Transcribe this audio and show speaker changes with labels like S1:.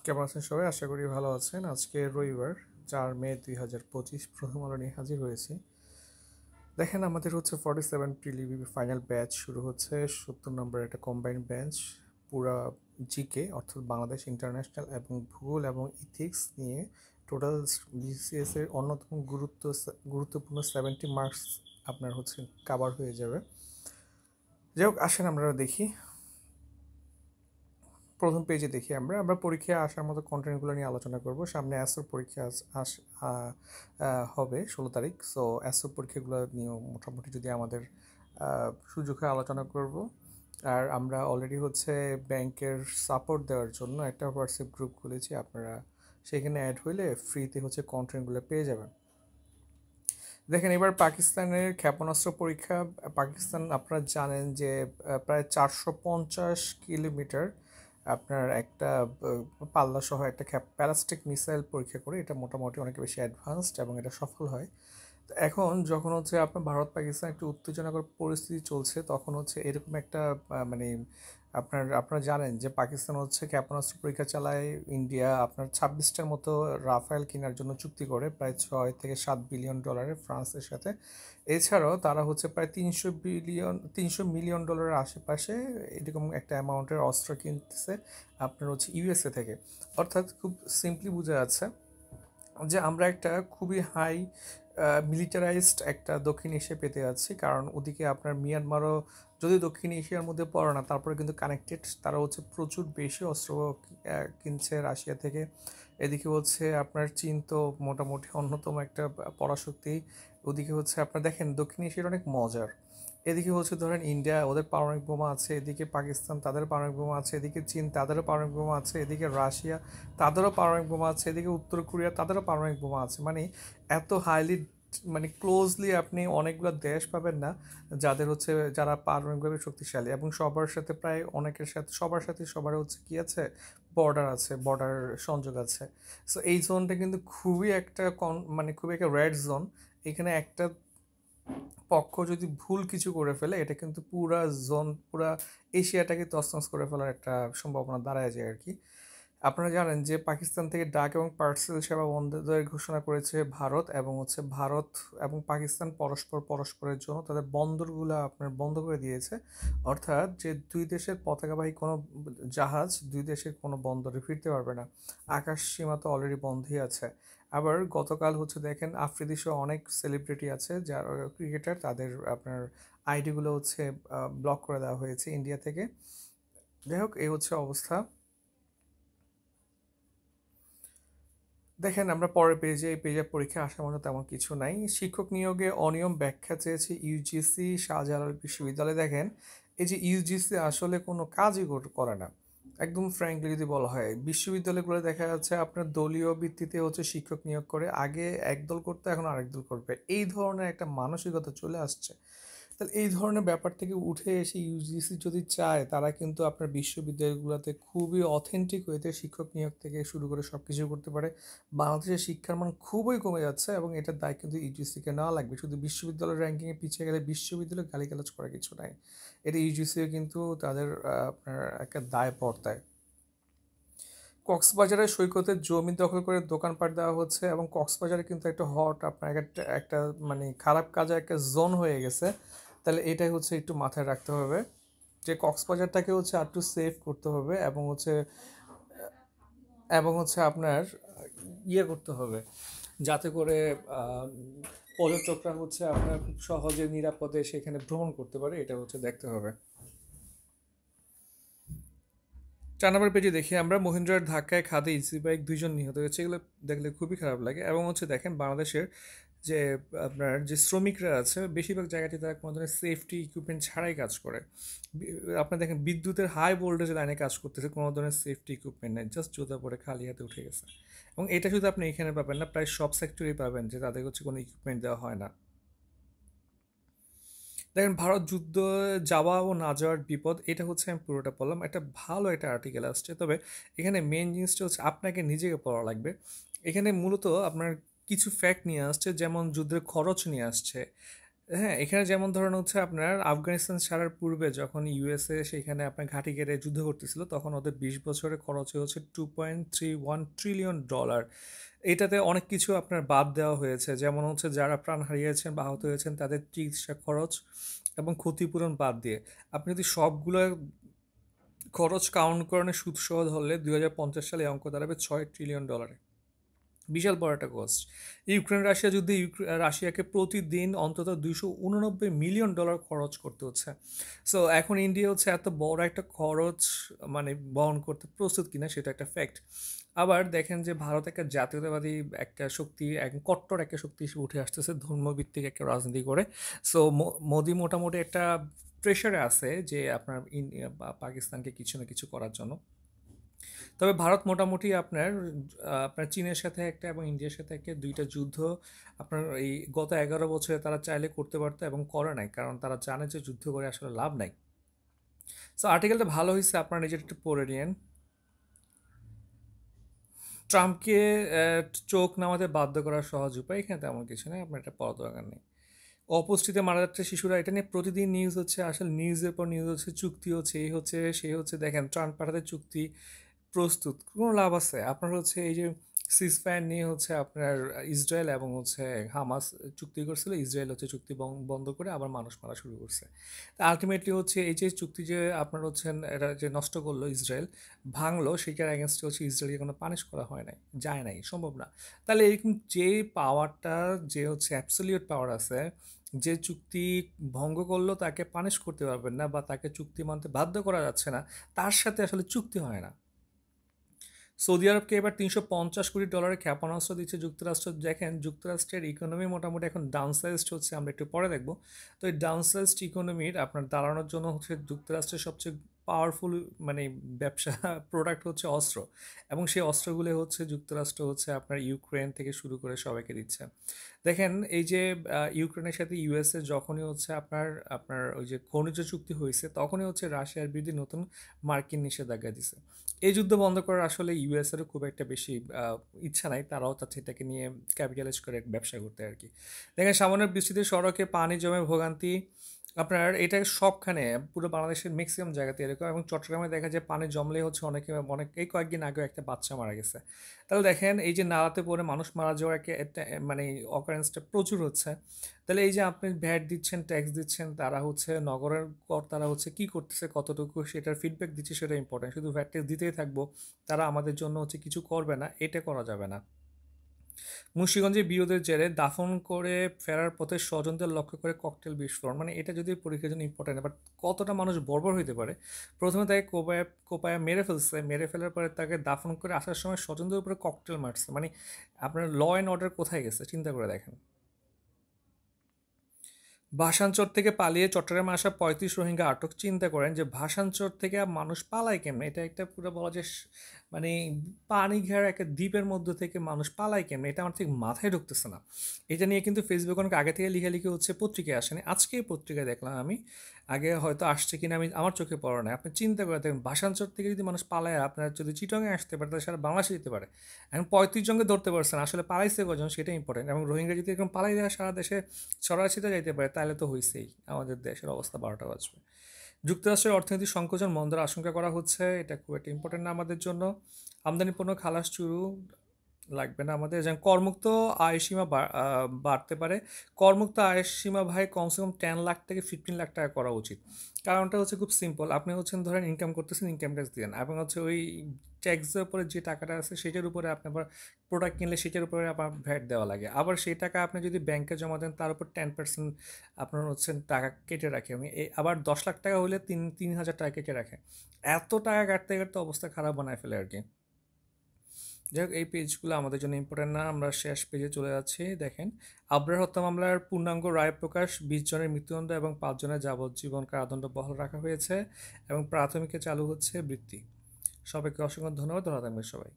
S1: কেমন আছেন সবাই? আশা করি ভালো আছেন। আজকে রবিবার ৪ মে ২০২৫ প্রথম আলো নিয়ে হাজির হয়েছি। দেখেন আমাদের হচ্ছে 47 প্রিলিমিনারি ফাইনাল ব্যাচ শুরু হচ্ছে। ৭০ নম্বরের একটা কম্বাইন্ড ব্যাচ পুরা জিকে অর্থাৎ বাংলাদেশ ইন্টারন্যাশনাল এবং ভূগোল এবং ইথিক্স নিয়ে টোটাল বিসিএস এর অন্যতম গুরুত্বপূর্ণ 70 মার্কস আপনার হচ্ছে কাভার হয়ে যাবে। যাই হোক, আসেন আমরা দেখি। প্রথম পেজে দেখি আমরা পরীক্ষায় আসার মতো কন্টেন্টগুলো নিয়ে আলোচনা করব। সামনে অ্যাসোর পরীক্ষা হবে 16 তারিখ। সো অ্যাসোর পরীক্ষাগুলো নিয়েও মোটামুটি যদি আমাদের সুযোগ হয় আলোচনা করব। আর আমরা অলরেডি হচ্ছে ব্যাংকের সাপোর্ট দেওয়ার জন্য একটা হোয়াটসঅ্যাপ গ্রুপ খুলেছি। আপনারা সেখানে অ্যাড হইলে ফ্রিতে হচ্ছে কন্টেন্টগুলো পেয়ে যাবেন। দেখেন এবার পাকিস্তানের ক্ষেপণাস্ত্র পরীক্ষা। পাকিস্তান আপনারা জানেন যে প্রায় 450 কিলোমিটার আপনার একটা পাল্লা সহ একটা ব্যালিস্টিক মিসাইল পরীক্ষা করে। এটা মোটামুটি অনেক বেশি অ্যাডভান্সড এবং এটা সফল হয়। তো এখন যখন হচ্ছে আপনার ভারত পাকিস্তান একটু উত্তেজনাকর পরিস্থিতি চলছে, তখন হচ্ছে এরকম একটা মানে আপনারা জানেন যে পাকিস্তান হচ্ছে ক্ষেপণাস্ত্র পরীক্ষা চালায়। ইন্ডিয়া আপনার 26টার মতো রাফায়েল কেনার জন্য চুক্তি করে প্রায় 6 থেকে 7 বিলিয়ন ডলারের ফ্রান্সের সাথে। এছাড়াও তারা হচ্ছে প্রায় 300 মিলিয়ন ডলারের আশেপাশে এরকম একটা অ্যামাউন্টের অস্ত্র কিনতেছে আপনার হচ্ছে ইউএসএ থেকে। অর্থাৎ খুব সিম্পলি বোঝা যাচ্ছে যে আমরা একটা খুবই হাই মিলিটারাইজড একটা দক্ষিণ এশিয়া পেতে যাচ্ছি। কারণ ওদিকে আপনার মিয়ানমারও যদি দক্ষিণ এশিয়ার মধ্যে পড়ে না, তারপরে কিন্তু কানেক্টেড। তারা হচ্ছে প্রচুর বেশি অস্ত্র কিনছে রাশিয়া থেকে। এদিকে হচ্ছে আপনার চীন তো মোটামুটি অন্যতম একটা পরাশক্তি। ওদিকে হচ্ছে আপনার দেখেন দক্ষিণ এশিয়ার অনেক মজার। এদিকে হচ্ছে ধরেন ইন্ডিয়া ওদের পারমাণবিক বোমা আছে, এদিকে পাকিস্তান তাদের পারমাণবিক বোমা আছে, এদিকে চীন তাদেরও পারমাণবিক বোমা আছে, এদিকে রাশিয়া তাদেরও পারমাণবিক বোমা আছে, এদিকে উত্তর কোরিয়া তাদেরও পারমাণবিক বোমা আছে। মানে এত হাইলি মানে ক্লোজলি আপনি অনেকগুলো দেশ পাবেন না যাদের হচ্ছে যারা পারমাণবিকভাবে শক্তিশালী এবং সবার সাথে প্রায় অনেকের সাথে সবার সাথে সবার হচ্ছে কি আছে, বর্ডার আছে, বর্ডার সংযোগ আছে। সো এই জোনটা কিন্তু খুবই একটা মানে খুবই একটা রেড জোন। এখানে একটা পক্ষ যদি ভুল কিছু করে ফেলে, এটা কিন্তু পুরা জোন পুরা এশিয়াটাকে তছনছ করে ফেলার একটা সম্ভাবনা দাঁড়ায় যায় আর কি। আপনারা জানেন যে পাকিস্তান থেকে ডাক এবং পার্সেল সেবা বন্ধের ঘোষণা করেছে ভারত, এবং হচ্ছে ভারত এবং পাকিস্তান পরস্পরের জন্য তাদের বন্দরগুলো আপনার বন্ধ করে দিয়েছে। অর্থাৎ যে দুই দেশের পতাকাবাহী কোনো জাহাজ দুই দেশের কোনো বন্দরে ফিরতে পারবে না। আকাশ সীমা তো অলরেডি বন্ধই আছে। আবার গতকাল হচ্ছে দেখেন আফ্রিদি সহ অনেক সেলিব্রিটি আছে যারা ক্রিকেটার, তাদের আপনার আইডিগুলো হচ্ছে ব্লক করে দেওয়া হয়েছে ইন্ডিয়া থেকে। যাই হোক, এই হচ্ছে অবস্থা। দেখেন আমরা পরের পেজে, এই পেজের পরীক্ষা আসার মতো তেমন কিছু নাই। শিক্ষক নিয়োগে অনিয়ম ব্যাখ্যা চেয়েছে ইউজিসি শাহজালাল বিশ্ববিদ্যালয়ে। দেখেন এই যে ইউজিসি আসলে কোনো কাজই করে না। একদম ফ্র্যাঙ্কলি যদি বলা হয়, বিশ্ববিদ্যালয়গুলো দেখা যাচ্ছে আপনার দলীয় ভিত্তিতে হচ্ছে শিক্ষক নিয়োগ করে। আগে এক দল করতে, এখন আরেক দল করবে, এই ধরনের একটা মানসিকতা চলে আসছে। তাহলে এই ধরনের ব্যাপার থেকে উঠে এসে ইউজিসি যদি চায়, তারা কিন্তু আপনার বিশ্ববিদ্যালয়গুলোতে খুবই অথেন্টিক ওয়েতে শিক্ষক নিয়োগ থেকে শুরু করে সব কিছু করতে পারে। বাংলাদেশের শিক্ষার মান খুবই কমে যাচ্ছে এবং এটার দায় কিন্তু ইউজিসিকে নেওয়া লাগবে। শুধু বিশ্ববিদ্যালয়ের র্যাঙ্কিংয়ে পিছিয়ে গেলে বিশ্ববিদ্যালয় গালিগালাজ করার কিছু নাই। এটা ইউজিসিও কিন্তু তাদের আপনার একটা দায় বর্তায়। কক্সবাজারের সৈকতে জমি দখল করে দোকানপাট দেওয়া হচ্ছে এবং কক্সবাজারে কিন্তু একটা হট আপনার একটা একটা মানে খারাপ কাজে একটা জোন হয়ে গেছে। তাহলে এটাই হচ্ছে একটু মাথায় রাখতে হবে যে কক্সবাজারটাকে হচ্ছে আর একটু সেভ করতে হবে এবং হচ্ছে আপনার করতে হবে যাতে করে আহ, পর্যটকরা হচ্ছে আপনার খুব সহজে নিরাপদে সেখানে ভ্রমণ করতে পারে। এটা হচ্ছে দেখতে হবে। 4 নম্বর পেজে দেখি আমরা মহিন্দ্রার ধাক্কায় খাদে ইজি বাইক 2 জন নিহত হয়েছে। এগুলো দেখলে খুবই খারাপ লাগে। এবং হচ্ছে দেখেন বাংলাদেশের যে আপনার যে শ্রমিকরা আছে, বেশিরভাগ জায়গাতে তারা কোনো ধরনের সেফটি ইকুইপমেন্ট ছাড়াই কাজ করে। আপনার দেখেন বিদ্যুতের হাই ভোল্টেজ লাইনে কাজ করতেছে, কোনো ধরনের সেফটি ইকুইপমেন্ট নেই, জাস্ট জুতা পরে খালি হাতে উঠে গেছে। এবং এটা শুধু আপনি এখানে পাবেন না, প্রায় সব সেক্টরেই পাবেন যে তাদের হচ্ছে কোনো ইকুইপমেন্ট দেওয়া হয় না। দেখেন ভারত যুদ্ধ যাওয়া ও না যাওয়ার বিপদ, এটা হচ্ছে আমি পুরোটা পড়লাম। একটা ভালো একটা আর্টিকেল আসছে, তবে এখানে মেন জিনিসটা হচ্ছে আপনাকে নিজেকে পড়া লাগবে। এখানে মূলত আপনার কিছু ফ্যাক্ট নিয়ে আসছে, যেমন যুদ্ধের খরচ নিয়ে আসছে। হ্যাঁ, এখানে যেমন ধরেন হচ্ছে আপনার আফগানিস্তান ছাড়ার পূর্বে যখন ইউএসএ সেখানে আপনার ঘাঁটি গেড়ে যুদ্ধ করতেছিল তখন ওদের 20 বছরের খরচ হচ্ছে $2.31 ট্রিলিয়ন। এটাতে অনেক কিছু আপনার বাদ দেওয়া হয়েছে, যেমন হচ্ছে যারা প্রাণ হারিয়েছেন বা আহত হয়েছেন তাদের চিকিৎসা খরচ এবং ক্ষতিপূরণ বাদ দিয়ে আপনি যদি সবগুলো খরচ কাউন্ট করেন সুদ সহ ধরলে 2050 সালে এই অঙ্ক দাঁড়াবে $6 ট্রিলিয়ন। বিশাল বড় একটা কস্ট। ইউক্রেন রাশিয়া যুদ্ধে রাশিয়াকে প্রতিদিন অন্তত $289 মিলিয়ন খরচ করতে হচ্ছে। সো এখন ইন্ডিয়া হচ্ছে এত বড় একটা খরচ মানে বহন করতে প্রস্তুত কিনা সেটা একটা ফ্যাক্ট। আবার দেখেন যে ভারত একটা জাতীয়তাবাদী একটা শক্তি, এক কট্টর একটা শক্তি হিসেবে উঠে আসতেছে ধর্মভিত্তিক একটা রাজনীতি করে। সো মোদি মোটামুটি একটা প্রেশারে আছে যে আপনার ইন্ডিয়া বা পাকিস্তানকে কিছু না কিছু করার জন্য। তবে ভারত মোটামুটি আপনার চীনের সাথে একটা এবং ইন্ডিয়ার সাথে একটা দুইটা যুদ্ধ আপনার এই গত 11 বছরে তারা চাইলে করতে পারতো এবং করে নাই, কারণ তারা জানে যে যুদ্ধ করে আসলে লাভ নাই। সো আর্টিকেলটা ভালো হয়েছে, আপনারা নিজের একটু পড়ে নিন। ট্রাম্পকে চোখ নামাতে বাধ্য করার সহজ উপায়, এখানে তেমন কিছু নেই, আপনার এটা পড়া দরকার নেই। অপুষ্টিতে মারা যাচ্ছে শিশুরা, এটা নিয়ে প্রতিদিন নিউজ হচ্ছে, আসলে নিউজের পর নিউজ হচ্ছে, চুক্তি হচ্ছে, এই হচ্ছে সেই হচ্ছে। দেখেন ত্রাণ পাঠাতে চুক্তি প্রস্তুত, কোনো লাভ আছে? আপনার হচ্ছে এই যে সিজফায়ার নিয়ে হচ্ছে আপনার ইসরায়েল এবং হচ্ছে হামাস চুক্তি করছিল, ইসরায়েল হচ্ছে চুক্তি বন্ধ করে আবার মানুষ মারা শুরু করছে। তা আলটিমেটলি হচ্ছে এই যে চুক্তি যে আপনার হচ্ছেন এটা যে নষ্ট করলো ইসরায়েল, ভাঙলো, সেটার এগেনস্টে হচ্ছে ইসরায়েলকে কোনো পানিশ করা হয় নাই, যায় নাই, সম্ভব না। তাহলে এরকম যে পাওয়ারটা, যে হচ্ছে অ্যাবসলিউট পাওয়ার আছে, যে চুক্তি ভঙ্গ করলো তাকে পানিশ করতে পারবেন না বা তাকে চুক্তি মানতে বাধ্য করা যাচ্ছে না, তার সাথে আসলে চুক্তি হয় না। সৌদি আরবকে এবার $350 কোটি ক্ষেপণাস্ত্র দিচ্ছে যুক্তরাষ্ট্র। দেখেন যুক্তরাষ্ট্রের ইকোনমি মোটামুটি এখন ডাউনসাইজড হচ্ছে, আমরা একটু পরে দেখব। তো এই ডাউনসাইজড ইকোনমির আপনার দাঁড়ানোর জন্য হচ্ছে যুক্তরাষ্ট্রের সবচেয়ে পাওয়ারফুল মানে ব্যবসা প্রোডাক্ট হচ্ছে অস্ত্র, এবং সেই অস্ত্রগুলো হচ্ছে যুক্তরাষ্ট্র হচ্ছে আপনার ইউক্রেন থেকে শুরু করে সবাইকে দিচ্ছে। দেখেন এই যে ইউক্রেনের সাথে ইউএসএ যখনই হচ্ছে আপনার আপনার ওই যে খনিজ চুক্তি হয়েছে তখনই হচ্ছে রাশিয়ার বিরুদ্ধে নতুন মার্কিন নিষেধাজ্ঞা দিছে। এই যুদ্ধ বন্ধ করার আসলে ইউএসেরও খুব একটা বেশি ইচ্ছা নাই, তারাও চাচ্ছে এটাকে নিয়ে ক্যাপিটালাইজ করে ব্যবসা করতে আর কি। দেখেন সামান্য বৃষ্টিতে সড়কে পানি জমে ভোগান্তি, আপনার এটা সবখানে পুরো বাংলাদেশের ম্যাক্সিমাম জায়গাতে এরকম, এবং চট্টগ্রামে দেখা যায় পানি জমলে হচ্ছে অনেক এই কয়েকদিন আগেও একটা বাচ্চা মারা গেছে। তাহলে দেখেন এই যে নালাতে পড়ে মানুষ মারা যাওয়ার একটা মানে অকারেন্সটা প্রচুর হচ্ছে। তাহলে এই যে আপনি ভ্যাট দিচ্ছেন, ট্যাক্স দিচ্ছেন, তারা হচ্ছে নগরের তারা হচ্ছে কি করতেছে কতটুকু সেটার ফিডব্যাক দিচ্ছে, সেটা ইম্পর্টেন্ট। শুধু ভ্যাট ট্যাক্স দিতেই থাকবো, তারা আমাদের জন্য হচ্ছে কিছু করবে না, এটা করা যাবে না। মুন্সিগঞ্জে বিরোধের জেরে দাফন করে ফেরার পথে স্বজনদের লক্ষ্য করে ককটেল বিস্ফোরণ, মানে এটা যদি পরীক্ষার জন্য ইম্পর্টেন্ট, বাট কতটা মানুষ বর্বর হইতে পারে? প্রথমে তাকে কোপায় কোপায় মেরে ফেলছে, মেরে ফেলার পরে তাকে দাফন করে আসার সময় স্বজনদের উপরে ককটেল মারছে, মানে আপনার ল অ্যান্ড অর্ডার কোথায় গেছে চিন্তা করে দেখেন। ভাসানচর থেকে পালিয়ে চট্টগ্রামে আসা 35 রোহিঙ্গা আটক, চিন্তা করেন যে ভাসানচর থেকে মানুষ পালায় কেমনে? এটা একটা পুরো বলা যায় মানে পানি ঘেরা একটা দ্বীপের মধ্যে থেকে মানুষ পালায় কেমনে, এটা আমার ঠিক মাথায় ঢুকতেছে না। এটা নিয়ে কিন্তু ফেসবুকে অনেক আগে থেকে লিখে হচ্ছে, পত্রিকায় আসেনি, আজকে পত্রিকায় দেখলাম আমি, আগে হয়তো আসছে কিনা আমি আমার চোখে পড়ে না। আপনি চিন্তা করে দেখেন ভাসানচর থেকে যদি মানুষ পালায়, আপনার যদি চিটংয়ে আসতে পারে তাহলে সারা বাংলাদেশে যেতে পারে। এখন 35 জনকে ধরতে পারছেন, আসলে পালাইছে কজন সেটা ইম্পর্টেন্ট, এবং রোহিঙ্গা যদি এরকম পালাই দেওয়া সারা দেশে ছড়াছিটে যাইতে পারে তাহলে তো হয়েছেই, আমাদের দেশের অবস্থা 12টা বাজবে। যুক্তরাষ্ট্রের অর্থনৈতিক সংকোচন মন্দার আশঙ্কা করা হচ্ছে, এটা খুব একটা ইম্পর্টেন্ট না আমাদের জন্য। আমদানি পণ্য খালাস শুরু লাগবে না আমাদের, যেমন করমুক্ত আয় সীমা বাড়তে পারে। করমুক্ত আয়ের সীমা ভাই কমসে কম 10 লাখ থেকে 15 লাখ টাকা করা উচিত। কারণটা হচ্ছে খুব সিম্পল, আপনি হচ্ছেন ধরেন ইনকাম করতেছেন, ইনকাম ট্যাক্স দিলেন, এবং হচ্ছে ওই ট্যাক্সের উপরে যে টাকাটা আছে সেটার উপরে আপনি আবার প্রোডাক্ট কিনলে সেটার উপরে আবার ভ্যাট দেওয়া লাগে, আবার সেই টাকা আপনি যদি ব্যাংকে জমা দেন তার উপর 10% আপনার হচ্ছে টাকা কেটে রাখে, এবং আবার 10 লাখ টাকা হলে 3,000 টাকা কেটে রাখে। এত টাকা কাটতে কাটতে অবস্থা খারাপ বানায় ফেলে আর কি। যাই হোক এই পেজগুলো আমাদের জন্য ইম্পর্টেন্ট না, আমরা শেষ পেজে চলে যাচ্ছি। দেখেন আবরার হত্যা মামলার পূর্ণাঙ্গ রায় প্রকাশ, 20 জনের মৃত্যুদণ্ড এবং 5 জনের যাবজ্জীবন কারাদণ্ড বহাল রাখা হয়েছে, এবং প্রাথমিকে চালু হচ্ছে বৃত্তি। সবাইকে অসংখ্য ধন্যবাদ, ভালো থাকবেন সবাই।